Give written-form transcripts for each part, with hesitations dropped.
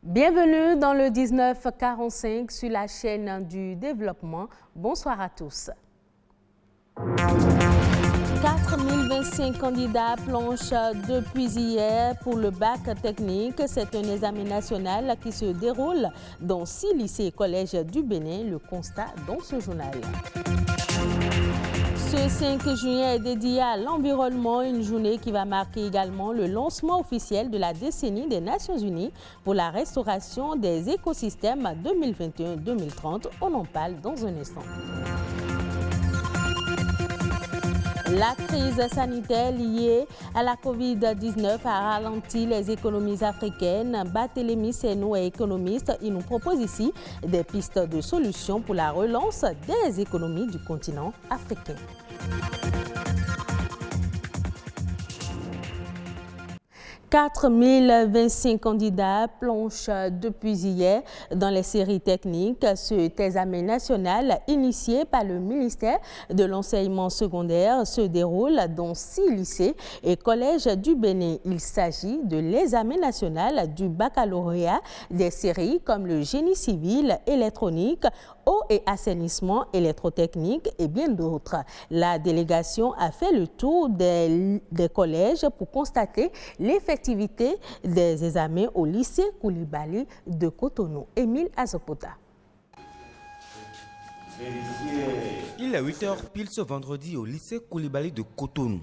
Bienvenue dans le 1945 sur la chaîne du développement. Bonsoir à tous. 4025 candidats planchent depuis hier pour le bac technique. C'est un examen national qui se déroule dans 6 lycées et collèges du Bénin. Le constat dans ce journal. Ce 5 juin est dédié à l'environnement, une journée qui va marquer également le lancement officiel de la décennie des Nations Unies pour la restauration des écosystèmes 2021-2030. On en parle dans un instant. La crise sanitaire liée à la Covid-19 a ralenti les économies africaines. Barthélémy Seno est économiste. Il nous propose ici des pistes de solutions pour la relance des économies du continent africain. « 4025 candidats planchent depuis hier dans les séries techniques. Cet examen national initié par le ministère de l'enseignement secondaire se déroule dans 6 lycées et collèges du Bénin. Il s'agit de l'examen national du baccalauréat des séries comme le génie civil, électronique, eau et assainissement, électrotechnique et bien d'autres. La délégation a fait le tour des collèges pour constater l'effectivité des examens au lycée Koulibaly de Cotonou. Émile Azopota. Il est 8h pile ce vendredi au lycée Koulibaly de Cotonou.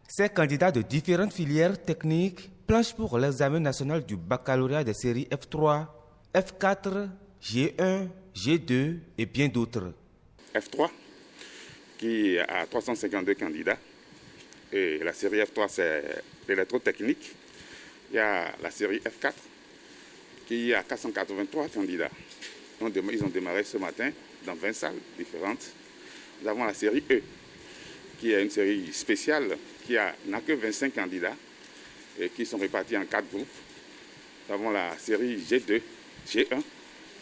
Ces candidats de différentes filières techniques planchent pour l'examen national du baccalauréat des séries F3, F4, G1, G2 et bien d'autres. F3 qui a 352 candidats. Et la série F3, c'est l'électrotechnique. Il y a la série F4 qui a 483 candidats. Ils ont démarré ce matin dans 20 salles différentes. Nous avons la série E, qui est une série spéciale qui n'a que 25 candidats et qui sont répartis en 4 groupes. Nous avons la série G2, G1,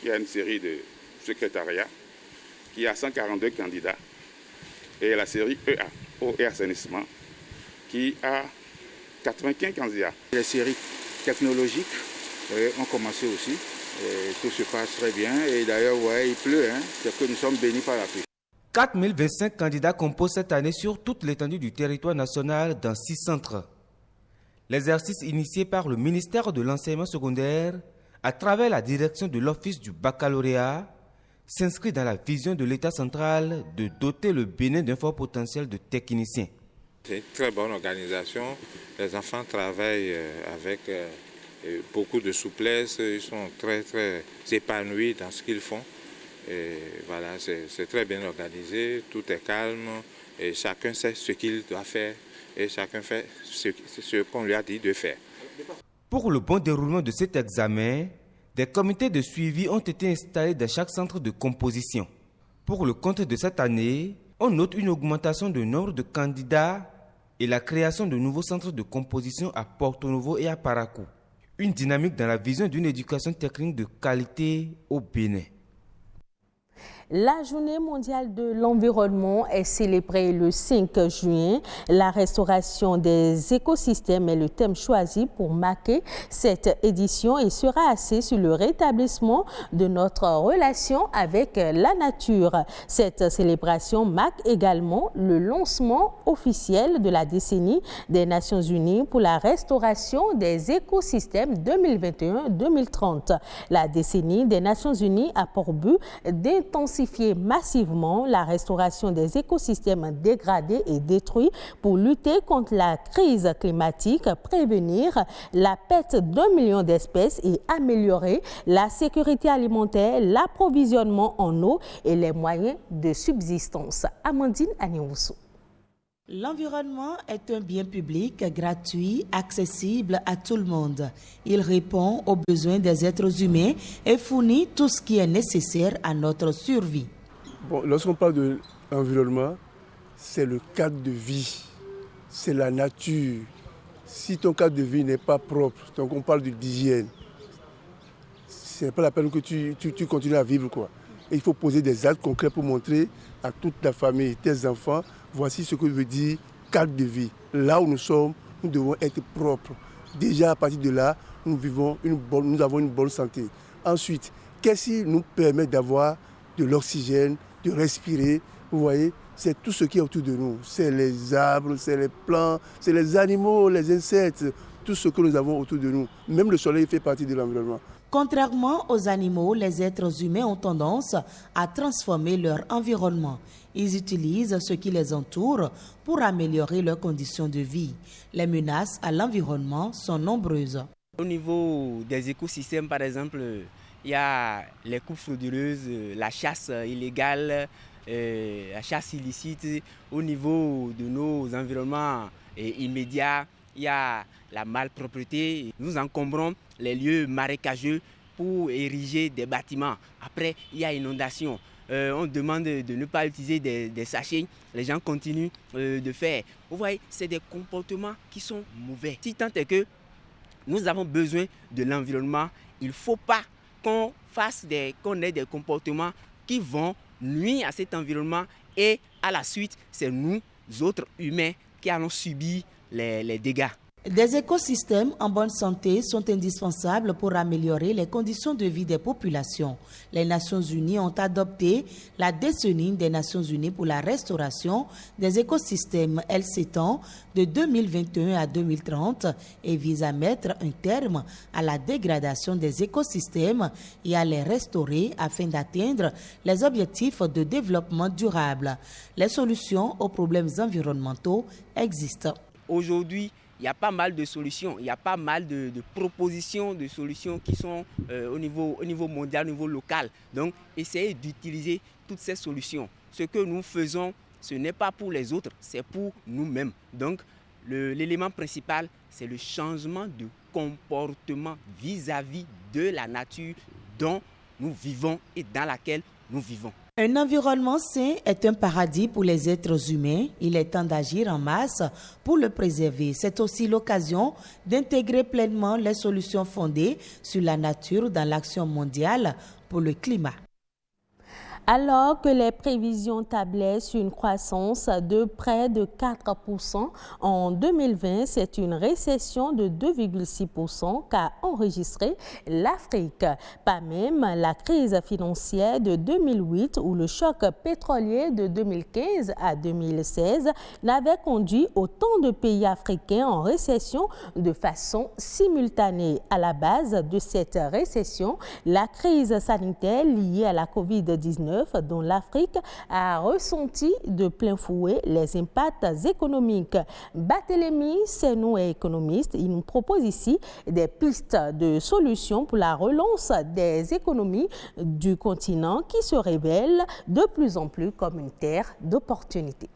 qui a une série de secrétariat, qui a 142 candidats. Et la série EA, eau et assainissement, qui a 95 candidats. Les séries technologiques ont commencé aussi. Et tout se passe très bien. Et d'ailleurs, il pleut. C'est que nous sommes bénis par la pluie. 4025 candidats composent cette année sur toute l'étendue du territoire national dans 6 centres. L'exercice initié par le ministère de l'enseignement secondaire à travers la direction de l'Office du baccalauréat s'inscrit dans la vision de l'État central de doter le Bénin d'un fort potentiel de techniciens. C'est une très bonne organisation. Les enfants travaillent avec beaucoup de souplesse. Ils sont très, très épanouis dans ce qu'ils font. Et voilà, c'est très bien organisé. Tout est calme. Et chacun sait ce qu'il doit faire. Et chacun fait ce qu'on lui a dit de faire. Pour le bon déroulement de cet examen, des comités de suivi ont été installés dans chaque centre de composition. Pour le compte de cette année, on note une augmentation du nombre de candidats et la création de nouveaux centres de composition à Porto Novo et à Parakou. Une dynamique dans la vision d'une éducation technique de qualité au Bénin. La journée mondiale de l'environnement est célébrée le 5 juin. La restauration des écosystèmes est le thème choisi pour marquer cette édition et sera axé sur le rétablissement de notre relation avec la nature. Cette célébration marque également le lancement officiel de la décennie des Nations Unies pour la restauration des écosystèmes 2021-2030. La décennie des Nations Unies a pour but d'intensifier massivement la restauration des écosystèmes dégradés et détruits pour lutter contre la crise climatique, prévenir la perte d'1 million d'espèces et améliorer la sécurité alimentaire, l'approvisionnement en eau et les moyens de subsistance. Amandine Anioussou. L'environnement est un bien public, gratuit, accessible à tout le monde. Il répond aux besoins des êtres humains et fournit tout ce qui est nécessaire à notre survie. Lorsqu'on parle de l'environnement, c'est le cadre de vie, c'est la nature. Si ton cadre de vie n'est pas propre, donc on parle d'hygiène, ce n'est pas la peine que tu continues à vivre, quoi. Et il faut poser des actes concrets pour montrer à toute la famille, tes enfants, voici ce que veut dire cadre de vie. Là où nous sommes, nous devons être propres. Déjà à partir de là, nous avons une bonne santé. Ensuite, qu'est-ce qui nous permet d'avoir de l'oxygène, de respirer? Vous voyez, c'est tout ce qui est autour de nous. C'est les arbres, c'est les plants, c'est les animaux, les insectes, tout ce que nous avons autour de nous. Même le soleil fait partie de l'environnement. Contrairement aux animaux, les êtres humains ont tendance à transformer leur environnement. Ils utilisent ce qui les entoure pour améliorer leurs conditions de vie. Les menaces à l'environnement sont nombreuses. Au niveau des écosystèmes, par exemple, il y a les coupes frauduleuses, la chasse illégale, la chasse illicite. Au niveau de nos environnements immédiats, il y a la malpropreté. Nous encombrons les lieux marécageux pour ériger des bâtiments. Après, il y a inondation. On demande de ne pas utiliser des sachets. Les gens continuent de faire. Vous voyez, c'est des comportements qui sont mauvais. Si tant est que nous avons besoin de l'environnement, il ne faut pas qu'on ait des comportements qui vont nuire à cet environnement et à la suite, c'est nous, autres humains, qui allons subir les dégâts. Des écosystèmes en bonne santé sont indispensables pour améliorer les conditions de vie des populations. Les Nations Unies ont adopté la décennie des Nations Unies pour la restauration des écosystèmes. Elle s'étend de 2021 à 2030 et vise à mettre un terme à la dégradation des écosystèmes et à les restaurer afin d'atteindre les objectifs de développement durable. Les solutions aux problèmes environnementaux existent. Aujourd'hui, il y a pas mal de solutions, il y a pas mal de propositions de solutions qui sont au niveau mondial, au niveau local. Donc, essayez d'utiliser toutes ces solutions. Ce que nous faisons, ce n'est pas pour les autres, c'est pour nous-mêmes. Donc, l'élément principal, c'est le changement de comportement vis-à-vis de la nature dont nous vivons et dans laquelle nous vivons. Un environnement sain est un paradis pour les êtres humains. Il est temps d'agir en masse pour le préserver. C'est aussi l'occasion d'intégrer pleinement les solutions fondées sur la nature dans l'action mondiale pour le climat. Alors que les prévisions tablaient sur une croissance de près de 4% en 2020, c'est une récession de 2,6% qu'a enregistré l'Afrique. Pas même la crise financière de 2008 ou le choc pétrolier de 2015 à 2016 n'avait conduit autant de pays africains en récession de façon simultanée. À la base de cette récession, la crise sanitaire liée à la COVID-19 dont l'Afrique a ressenti de plein fouet les impacts économiques. Barthélémy Senou est économiste. Il nous propose ici des pistes de solutions pour la relance des économies du continent qui se révèlent de plus en plus comme une terre d'opportunités.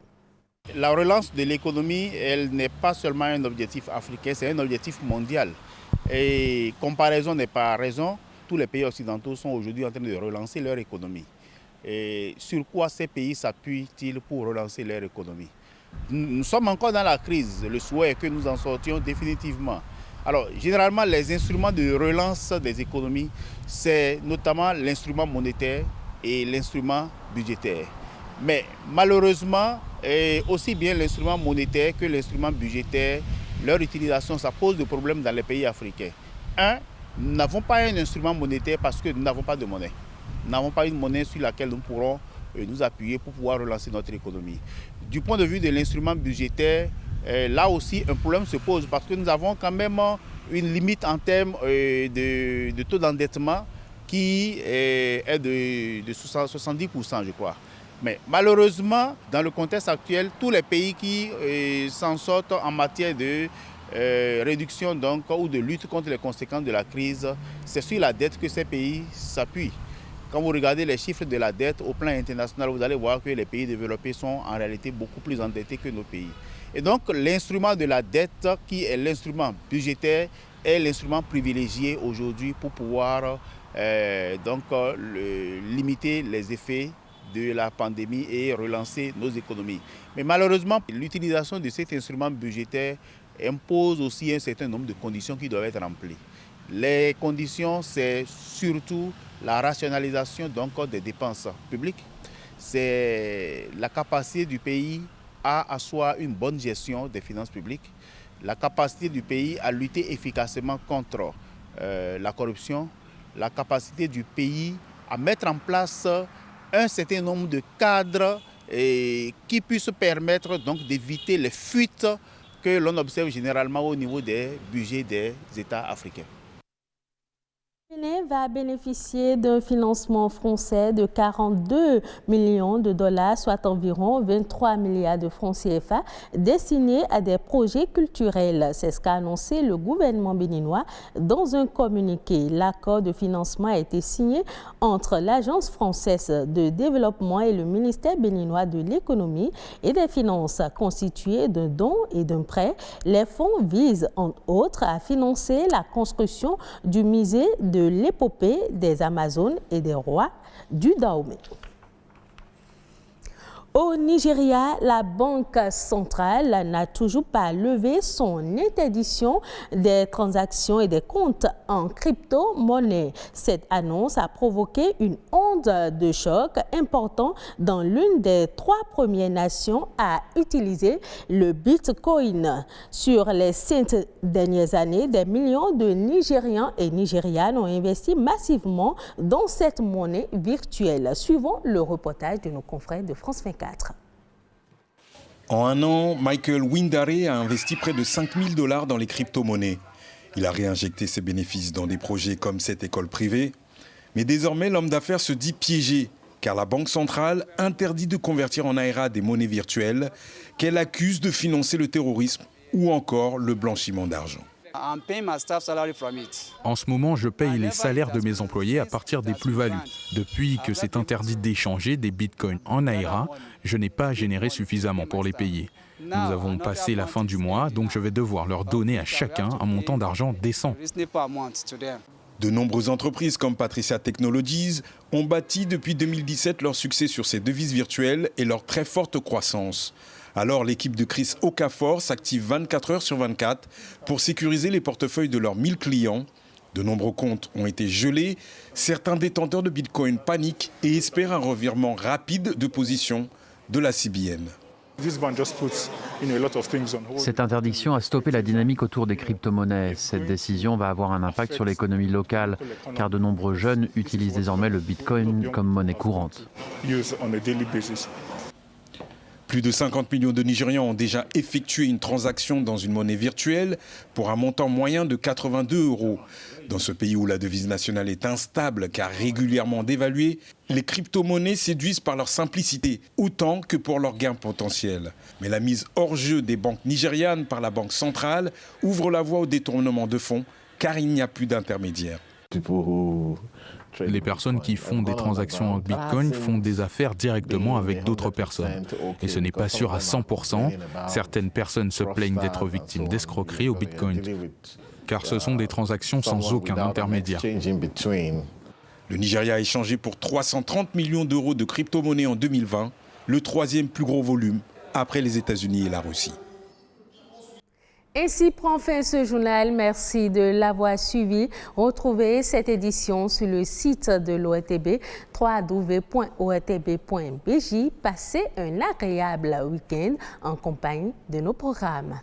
La relance de l'économie, elle n'est pas seulement un objectif africain, c'est un objectif mondial. Et comparaison n'est pas raison, tous les pays occidentaux sont aujourd'hui en train de relancer leur économie. Et sur quoi ces pays s'appuient-ils pour relancer leur économie? Nous sommes encore dans la crise. Le souhait est que nous en sortions définitivement. Alors, généralement, les instruments de relance des économies, c'est notamment l'instrument monétaire et l'instrument budgétaire. Mais malheureusement, aussi bien l'instrument monétaire que l'instrument budgétaire, leur utilisation, ça pose des problèmes dans les pays africains. Nous n'avons pas un instrument monétaire parce que nous n'avons pas de monnaie. Nous n'avons pas une monnaie sur laquelle nous pourrons nous appuyer pour pouvoir relancer notre économie. Du point de vue de l'instrument budgétaire, là aussi un problème se pose parce que nous avons quand même une limite en termes de taux d'endettement qui est de 70%, je crois. Mais malheureusement, dans le contexte actuel, tous les pays qui s'en sortent en matière de réduction donc, ou de lutte contre les conséquences de la crise, c'est sur la dette que ces pays s'appuient. Quand vous regardez les chiffres de la dette au plan international, vous allez voir que les pays développés sont en réalité beaucoup plus endettés que nos pays. Et donc l'instrument de la dette, qui est l'instrument budgétaire, est l'instrument privilégié aujourd'hui pour pouvoir limiter les effets de la pandémie et relancer nos économies. Mais malheureusement, l'utilisation de cet instrument budgétaire impose aussi un certain nombre de conditions qui doivent être remplies. Les conditions, c'est surtout la rationalisation donc des dépenses publiques. C'est la capacité du pays à asseoir une bonne gestion des finances publiques, la capacité du pays à lutter efficacement contre la corruption, la capacité du pays à mettre en place un certain nombre de cadres qui puissent permettre donc d'éviter les fuites que l'on observe généralement au niveau des budgets des États africains. Le Bénin va bénéficier d'un financement français de 42 millions de dollars, soit environ 23 milliards de francs CFA, destinés à des projets culturels. C'est ce qu'a annoncé le gouvernement béninois dans un communiqué. L'accord de financement a été signé entre l'Agence française de développement et le ministère béninois de l'économie et des finances, constitué d'un don et d'un prêt. Les fonds visent, entre autres, à financer la construction du musée de l'épopée des Amazones et des rois du Dahomey. Au Nigeria, la Banque centrale n'a toujours pas levé son interdiction des transactions et des comptes en crypto-monnaie. Cette annonce a provoqué une onde de choc important dans l'une des 3 premières nations à utiliser le Bitcoin. Sur les 5 dernières années, des millions de Nigérians et Nigérianes ont investi massivement dans cette monnaie virtuelle. Suivons le reportage de nos confrères de France 24. En un an, Michael Windare a investi près de 5 000 $ dans les crypto-monnaies. Il a réinjecté ses bénéfices dans des projets comme cette école privée. Mais désormais, l'homme d'affaires se dit piégé, car la Banque centrale interdit de convertir en Naira des monnaies virtuelles qu'elle accuse de financer le terrorisme ou encore le blanchiment d'argent. En ce moment, je paye les salaires de mes employés à partir des plus-values. Depuis que c'est interdit d'échanger des bitcoins en Naira, je n'ai pas généré suffisamment pour les payer. Nous avons passé la fin du mois, donc je vais devoir leur donner à chacun un montant d'argent décent. De nombreuses entreprises comme Patricia Technologies ont bâti depuis 2017 leur succès sur ces devises virtuelles et leur très forte croissance. Alors l'équipe de Chris Okafor s'active 24 heures sur 24 pour sécuriser les portefeuilles de leurs 1000 clients. De nombreux comptes ont été gelés. Certains détenteurs de Bitcoin paniquent et espèrent un revirement rapide de position de la CBN. Cette interdiction a stoppé la dynamique autour des crypto-monnaies. Cette décision va avoir un impact sur l'économie locale, car de nombreux jeunes utilisent désormais le Bitcoin comme monnaie courante. Plus de 50 millions de Nigérians ont déjà effectué une transaction dans une monnaie virtuelle pour un montant moyen de 82 €. Dans ce pays où la devise nationale est instable car régulièrement dévaluée, les crypto-monnaies séduisent par leur simplicité autant que pour leur gain potentiel. Mais la mise hors jeu des banques nigérianes par la Banque centrale ouvre la voie au détournement de fonds car il n'y a plus d'intermédiaires. Les personnes qui font des transactions en Bitcoin font des affaires directement avec d'autres personnes. Et ce n'est pas sûr à 100%. Certaines personnes se plaignent d'être victimes d'escroqueries au Bitcoin, car ce sont des transactions sans aucun intermédiaire. Le Nigeria a échangé pour 330 millions d'euros de crypto-monnaies en 2020, le 3e plus gros volume après les États-Unis et la Russie. Ainsi prend fin ce journal. Merci de l'avoir suivi. Retrouvez cette édition sur le site de l'ORTB, www.ortb.bj. Passez un agréable week-end en compagnie de nos programmes.